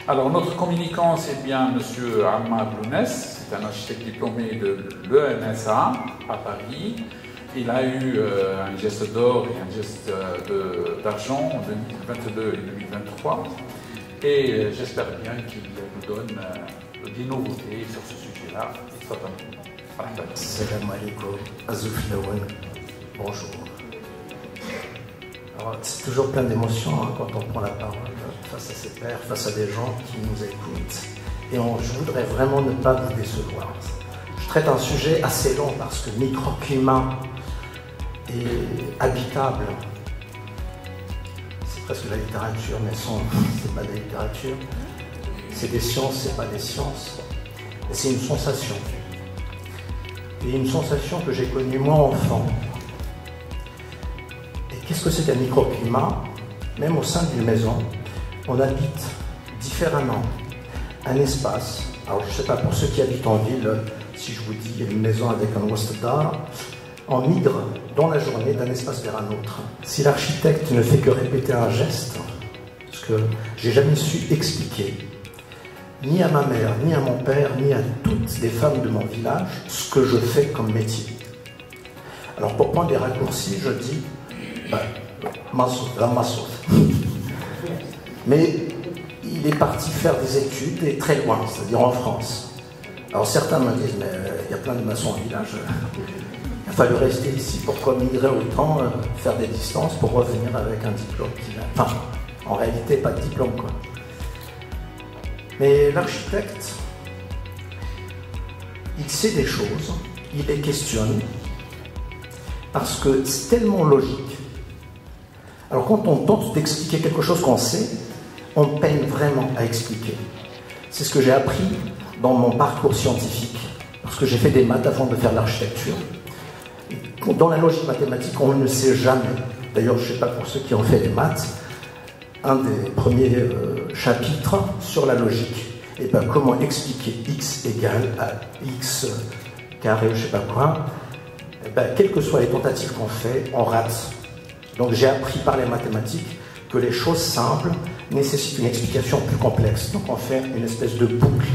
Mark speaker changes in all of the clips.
Speaker 1: Alors, notre communicant, c'est bien M. Ammar Lounès, c'est un architecte diplômé de l'ENSA à Paris. Il a eu un geste d'or et un geste d'argent en 2022 et 2023. Et j'espère bien qu'il nous donne des nouveautés sur ce sujet-là.
Speaker 2: Salam alaikum, Azouf Lawan, bonjour. C'est toujours plein d'émotions hein, quand on prend la parole face à ses pairs, face à des gens qui nous écoutent. Et je voudrais vraiment ne pas vous décevoir. Je traite un sujet assez long parce que microclimat est habitable. C'est presque de la littérature, mais c'est pas de la littérature. C'est des sciences, c'est pas des sciences. Et c'est une sensation. Et une sensation que j'ai connue moi enfant. Et qu'est-ce que c'est qu'un microclimat? Même au sein d'une maison, on habite différemment un espace. Alors je ne sais pas, pour ceux qui habitent en ville, si je vous dis une maison avec un wastadar, on migre dans la journée d'un espace vers un autre. Si l'architecte ne fait que répéter un geste, parce que j'ai jamais su expliquer, ni à ma mère, ni à mon père, ni à toutes les femmes de mon village, ce que je fais comme métier. Alors pour prendre des raccourcis, je dis, la massouf. Mais il est parti faire des études et très loin, c'est-à-dire en France. Alors certains me disent, mais il y a plein de maçons au village, il a fallu rester ici, pourquoi migrer autant, faire des distances pour revenir avec un diplôme qui a... Enfin, en réalité, pas de diplôme, quoi. Mais l'architecte, il sait des choses, il les questionne, parce que c'est tellement logique. Alors quand on tente d'expliquer quelque chose qu'on sait, on peine vraiment à expliquer. C'est ce que j'ai appris dans mon parcours scientifique, parce que j'ai fait des maths avant de faire l'architecture. Dans la logique mathématique, on ne sait jamais. D'ailleurs, je ne sais pas pour ceux qui ont fait des maths, un des premiers chapitres sur la logique. Et bien, comment expliquer x égale à x carré, je ne sais pas quoi. Et ben, quelles que soient les tentatives qu'on fait, on rate. Donc j'ai appris par les mathématiques que les choses simples nécessitent une explication plus complexe. Donc on fait une espèce de boucle.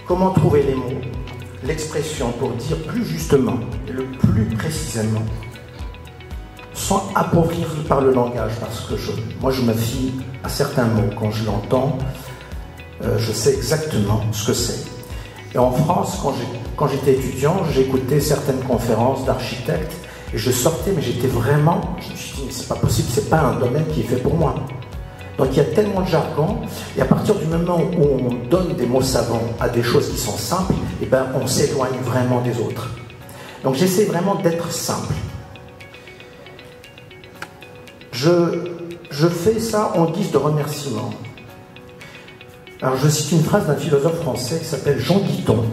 Speaker 2: Comment trouver les mots, l'expression pour dire plus justement et le plus précisément, sans appauvrir par le langage, parce que moi je me fie à certains mots. Quand je l'entends, je sais exactement ce que c'est. Et en France, quand j'étais étudiant, j'écoutais certaines conférences d'architectes et je sortais, mais j'étais vraiment, je me suis dit, mais c'est pas possible, c'est pas un domaine qui est fait pour moi. Donc il y a tellement de jargon, et à partir du moment où on donne des mots savants à des choses qui sont simples, et ben on s'éloigne vraiment des autres. Donc j'essaie vraiment d'être simple. Je fais ça en guise de remerciement. Alors je cite une phrase d'un philosophe français qui s'appelle Jean Guiton.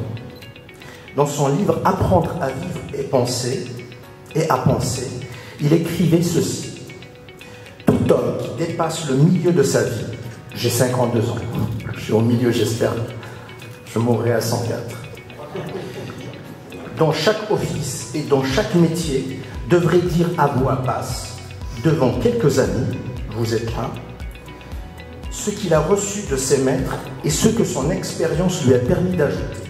Speaker 2: Dans son livre « Apprendre à vivre et à penser », il écrivait ceci. « Tout homme qui dépasse le milieu de sa vie, j'ai 52 ans, je suis au milieu j'espère, je mourrai à 104, dans chaque office et dans chaque métier, devrait dire à voix basse, devant quelques amis, vous êtes là, ce qu'il a reçu de ses maîtres et ce que son expérience lui a permis d'ajouter.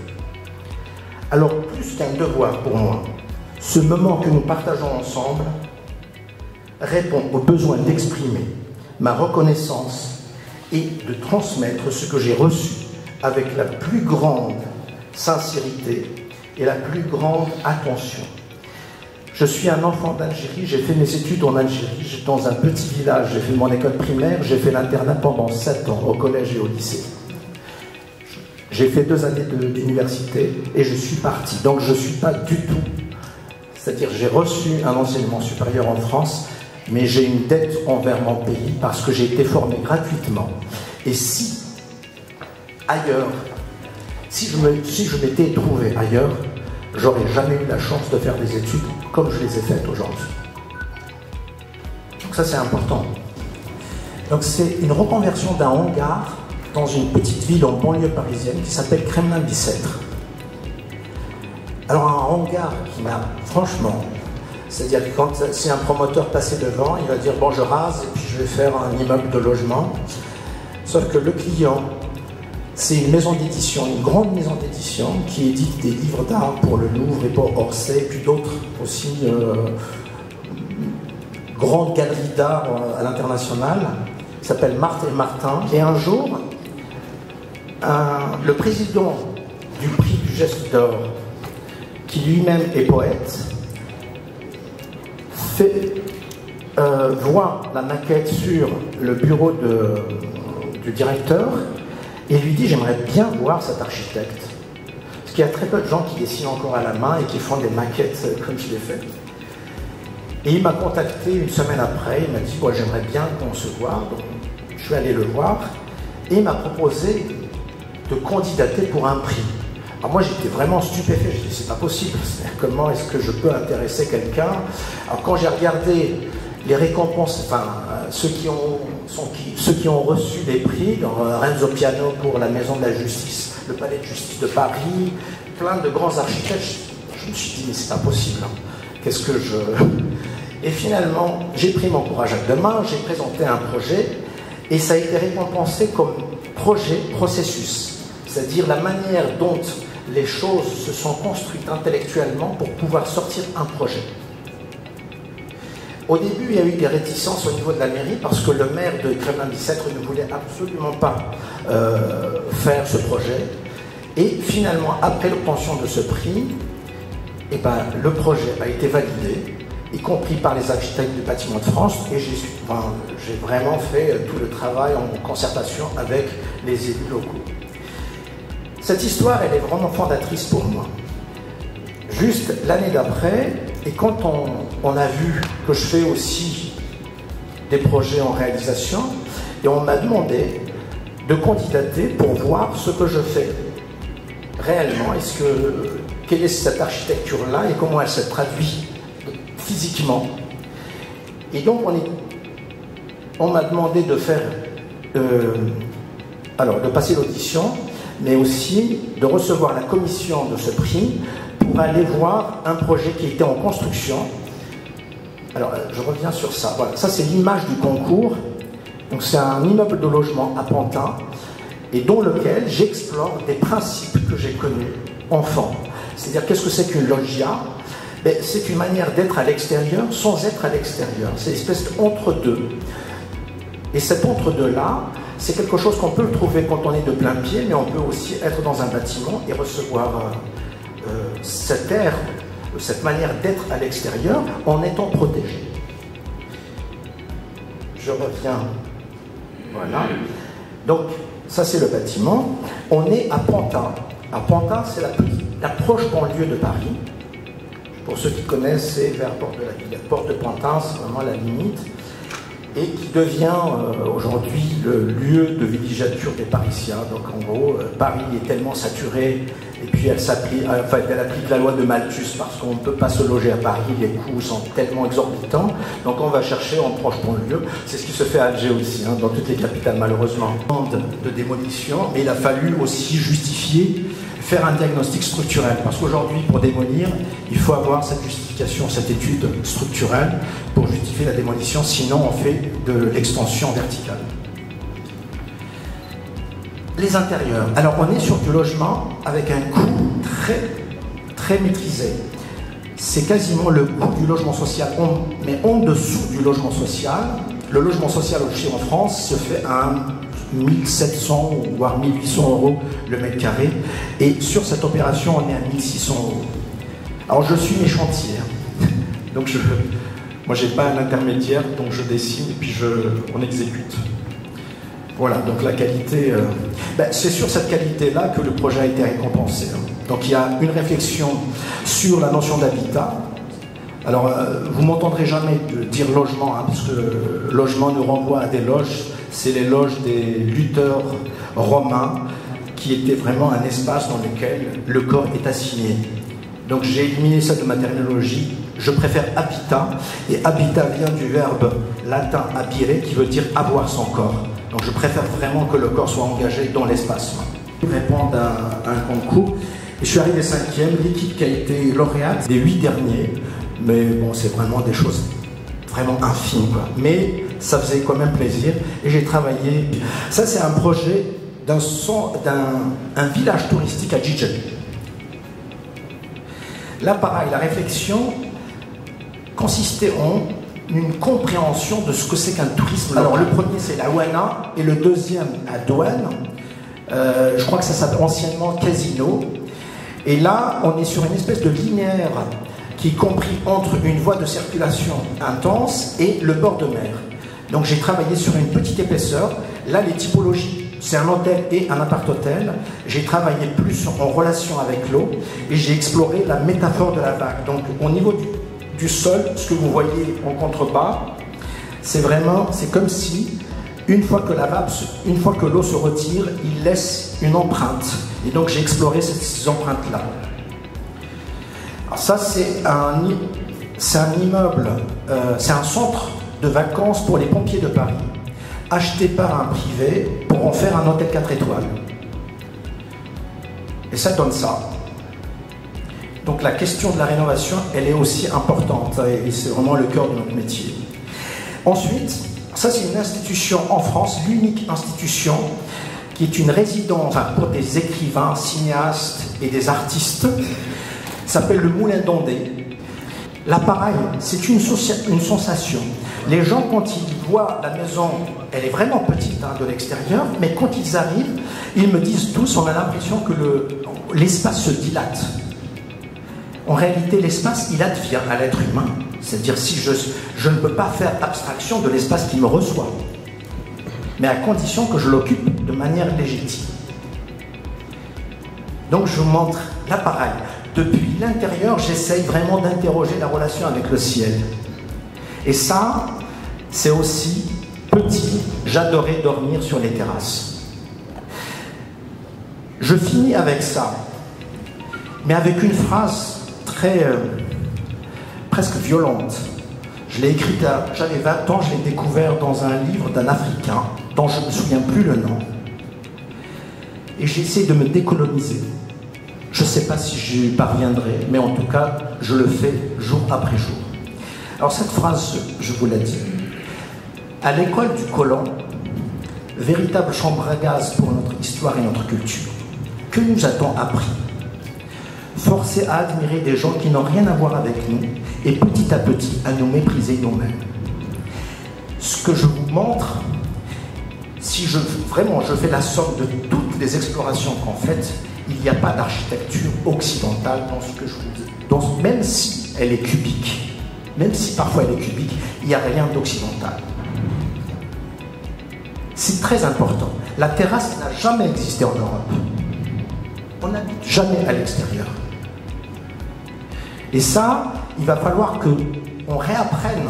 Speaker 2: Alors, plus qu'un devoir pour moi, ce moment que nous partageons ensemble répond au besoin d'exprimer ma reconnaissance et de transmettre ce que j'ai reçu avec la plus grande sincérité et la plus grande attention. Je suis un enfant d'Algérie, j'ai fait mes études en Algérie, j'étais dans un petit village, j'ai fait mon école primaire, j'ai fait l'internat pendant 7 ans, au collège et au lycée. J'ai fait 2 années d'université et je suis parti. Donc je ne suis pas du tout, c'est-à-dire j'ai reçu un enseignement supérieur en France, mais j'ai une dette envers mon pays parce que j'ai été formé gratuitement. Et si ailleurs, si je m'étais trouvé ailleurs, j'aurais jamais eu la chance de faire des études comme je les ai faites aujourd'hui. Donc ça c'est important. Donc c'est une reconversion d'un hangar dans une petite ville en banlieue parisienne qui s'appelle Kremlin-Bicêtre. Alors un hangar qui m'a franchement, c'est-à-dire que quand si un promoteur passait devant, il va dire bon je rase et puis je vais faire un immeuble de logement. Sauf que le client, c'est une maison d'édition, une grande maison d'édition qui édite des livres d'art pour le Louvre et pour Orsay, et puis d'autres aussi grandes galeries d'art à l'international, qui s'appelle Marthe et Martin. Et un jour, le président du prix du Geste d'Or, qui lui-même est poète, voit la maquette sur le bureau du directeur et lui dit: j'aimerais bien voir cet architecte. Parce qu'il y a très peu de gens qui dessinent encore à la main et qui font des maquettes comme je l'ai fait. Et il m'a contacté une semaine après, il m'a dit: bon, j'aimerais bien qu'on se voit. Donc je suis allé le voir et il m'a proposé de candidater pour un prix. Alors moi j'étais vraiment stupéfait, je me suis dit: c'est pas possible, comment est-ce que je peux intéresser quelqu'un? Alors quand j'ai regardé les récompenses, enfin ceux qui ont reçu des prix, dans Renzo Piano pour la Maison de la Justice, le Palais de Justice de Paris, plein de grands architectes, je me suis dit: mais c'est pas possible, hein. Qu'est-ce que je... Et finalement, j'ai pris mon courage à deux mains, j'ai présenté un projet, et ça a été récompensé comme projet, processus, c'est-à-dire la manière dont les choses se sont construites intellectuellement pour pouvoir sortir un projet. Au début, il y a eu des réticences au niveau de la mairie parce que le maire de Kremlin-Bicêtre ne voulait absolument pas faire ce projet. Et finalement, après l'obtention de ce prix, eh ben, le projet a été validé, y compris par les architectes du bâtiment de France, et j'ai vraiment fait tout le travail en concertation avec les élus locaux. Cette histoire, elle est vraiment fondatrice pour moi. Juste l'année d'après, et quand on a vu que je fais aussi des projets en réalisation, et on m'a demandé de candidater pour voir ce que je fais réellement. Quelle est cette architecture-là et comment elle se traduit physiquement. Et donc on m'a demandé de faire, de passer l'audition, mais aussi de recevoir la commission de ce prix pour aller voir un projet qui était en construction. Alors, je reviens sur ça. Voilà, ça c'est l'image du concours. Donc c'est un immeuble de logement à Pantin, et dans lequel j'explore des principes que j'ai connus enfant. C'est-à-dire, qu'est-ce que c'est qu'une loggia? C'est une manière d'être à l'extérieur sans être à l'extérieur. C'est une espèce d'entre-deux. Et cet entre-deux-là, c'est quelque chose qu'on peut trouver quand on est de plein pied, mais on peut aussi être dans un bâtiment et recevoir cet air, cette manière d'être à l'extérieur en étant protégé. Je reviens. Voilà. Donc, ça c'est le bâtiment. On est à Pantin. À Pantin, c'est la proche banlieue de Paris. Pour ceux qui connaissent, c'est vers Porte de la Villette. Porte de Pantin, c'est vraiment la limite. Et qui devient aujourd'hui le lieu de villégiature des Parisiens. Donc en gros, Paris est tellement saturé, et puis elle applique la loi de Malthus, parce qu'on ne peut pas se loger à Paris, les coûts sont tellement exorbitants, donc on va chercher en proche banlieue. C'est ce qui se fait à Alger aussi, hein, dans toutes les capitales malheureusement. De démolition, mais il a fallu aussi justifier, faire un diagnostic structurel, parce qu'aujourd'hui, pour démolir, il faut avoir cette justification, cette étude structurelle pour justifier la démolition, sinon on fait de l'extension verticale. Les intérieurs. Alors on est sur du logement avec un coût très maîtrisé. C'est quasiment le coût du logement social, mais en dessous du logement social. Le logement social aussi en France se fait à 1700 voire 1800 € le mètre carré, et sur cette opération on est à 1600 €. Alors je suis mes chantiers, donc moi j'ai pas un intermédiaire, donc je dessine et puis on exécute. Voilà, donc la qualité, c'est sur cette qualité-là que le projet a été récompensé. Donc il y a une réflexion sur la notion d'habitat. Alors, vous m'entendrez jamais dire logement, hein, parce que logement nous renvoie à des loges. C'est les loges des lutteurs romains, qui étaient vraiment un espace dans lequel le corps est assigné. Donc j'ai éliminé ça de ma terminologie. Je préfère habitat, et habitat vient du verbe latin habire, qui veut dire avoir son corps. Donc je préfère vraiment que le corps soit engagé dans l'espace. Répondre à un concours. Et je suis arrivé 5e, l'équipe qui a été lauréate des 8 derniers. Mais bon, c'est vraiment des choses vraiment infime, quoi. Mais ça faisait quand même plaisir et j'ai travaillé. Ça, c'est un projet d'un village touristique à Gijel. Là, pareil, la réflexion consistait en une compréhension de ce que c'est qu'un tourisme. Alors, le premier, c'est la Ouana et le deuxième, à Douane. Je crois que ça s'appelle anciennement Casino. Et là, on est sur une espèce de linéaire qui est compris entre une voie de circulation intense et le bord de mer. Donc j'ai travaillé sur une petite épaisseur. Là, les typologies, c'est un hôtel et un appart-hôtel. J'ai travaillé plus en relation avec l'eau et j'ai exploré la métaphore de la vague. Donc au niveau du sol, ce que vous voyez en contrebas, c'est comme si une fois que l'eau se retire, il laisse une empreinte. Et donc j'ai exploré ces empreintes-là. Alors ça, c'est un immeuble, c'est un centre de vacances pour les pompiers de Paris, acheté par un privé pour en faire un hôtel 4 étoiles. Et ça donne ça. Donc la question de la rénovation, elle est aussi importante, et c'est vraiment le cœur de notre métier. Ensuite, ça c'est une institution en France, l'unique institution qui est une résidence pour des écrivains, cinéastes et des artistes, s'appelle le Moulin d'Ondé. Là, pareil, c'est une sensation. Les gens, quand ils voient la maison, elle est vraiment petite de l'extérieur, mais quand ils arrivent, ils me disent tous, on a l'impression que l'espace se dilate. En réalité, l'espace, il advient à l'être humain. C'est-à-dire, si je ne peux pas faire abstraction de l'espace qui me reçoit, mais à condition que je l'occupe de manière légitime. Donc, je vous montre l'appareil. Depuis l'intérieur, j'essaye vraiment d'interroger la relation avec le ciel. Et ça, c'est aussi petit, j'adorais dormir sur les terrasses. Je finis avec ça, mais avec une phrase presque violente. Je l'ai écrite, j'avais 20 ans, je l'ai découvert dans un livre d'un Africain, dont je ne me souviens plus le nom. Et j'essaie de me décoloniser. Je ne sais pas si j'y parviendrai, mais en tout cas, je le fais jour après jour. Alors cette phrase, je vous l'ai dit. À l'école du colon, véritable chambre à gaz pour notre histoire et notre culture, que nous a-t-on appris? Forcé à admirer des gens qui n'ont rien à voir avec nous et petit à petit à nous mépriser nous-mêmes. Ce que je vous montre, si vraiment je fais la somme de toutes les explorations qu'on fait, il n'y a pas d'architecture occidentale dans ce que je vous dis. Même si elle est cubique, même si parfois elle est cubique, il n'y a rien d'occidental. C'est très important. La terrasse n'a jamais existé en Europe. On n'habite jamais à l'extérieur. Et ça, il va falloir qu'on réapprenne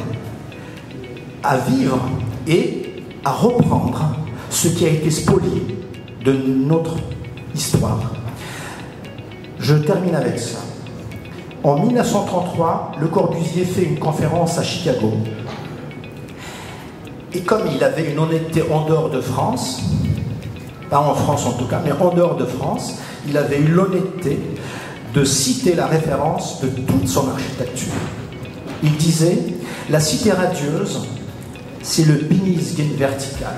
Speaker 2: à vivre et à reprendre ce qui a été spolié de notre histoire. Je termine avec ça. En 1933, Le Corbusier fait une conférence à Chicago. Et comme il avait une honnêteté en dehors de France, pas en France en tout cas, mais en dehors de France, il avait eu l'honnêteté de citer la référence de toute son architecture. Il disait « La cité radieuse, c'est le Binnisgen vertical ».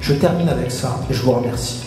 Speaker 2: Je termine avec ça et je vous remercie.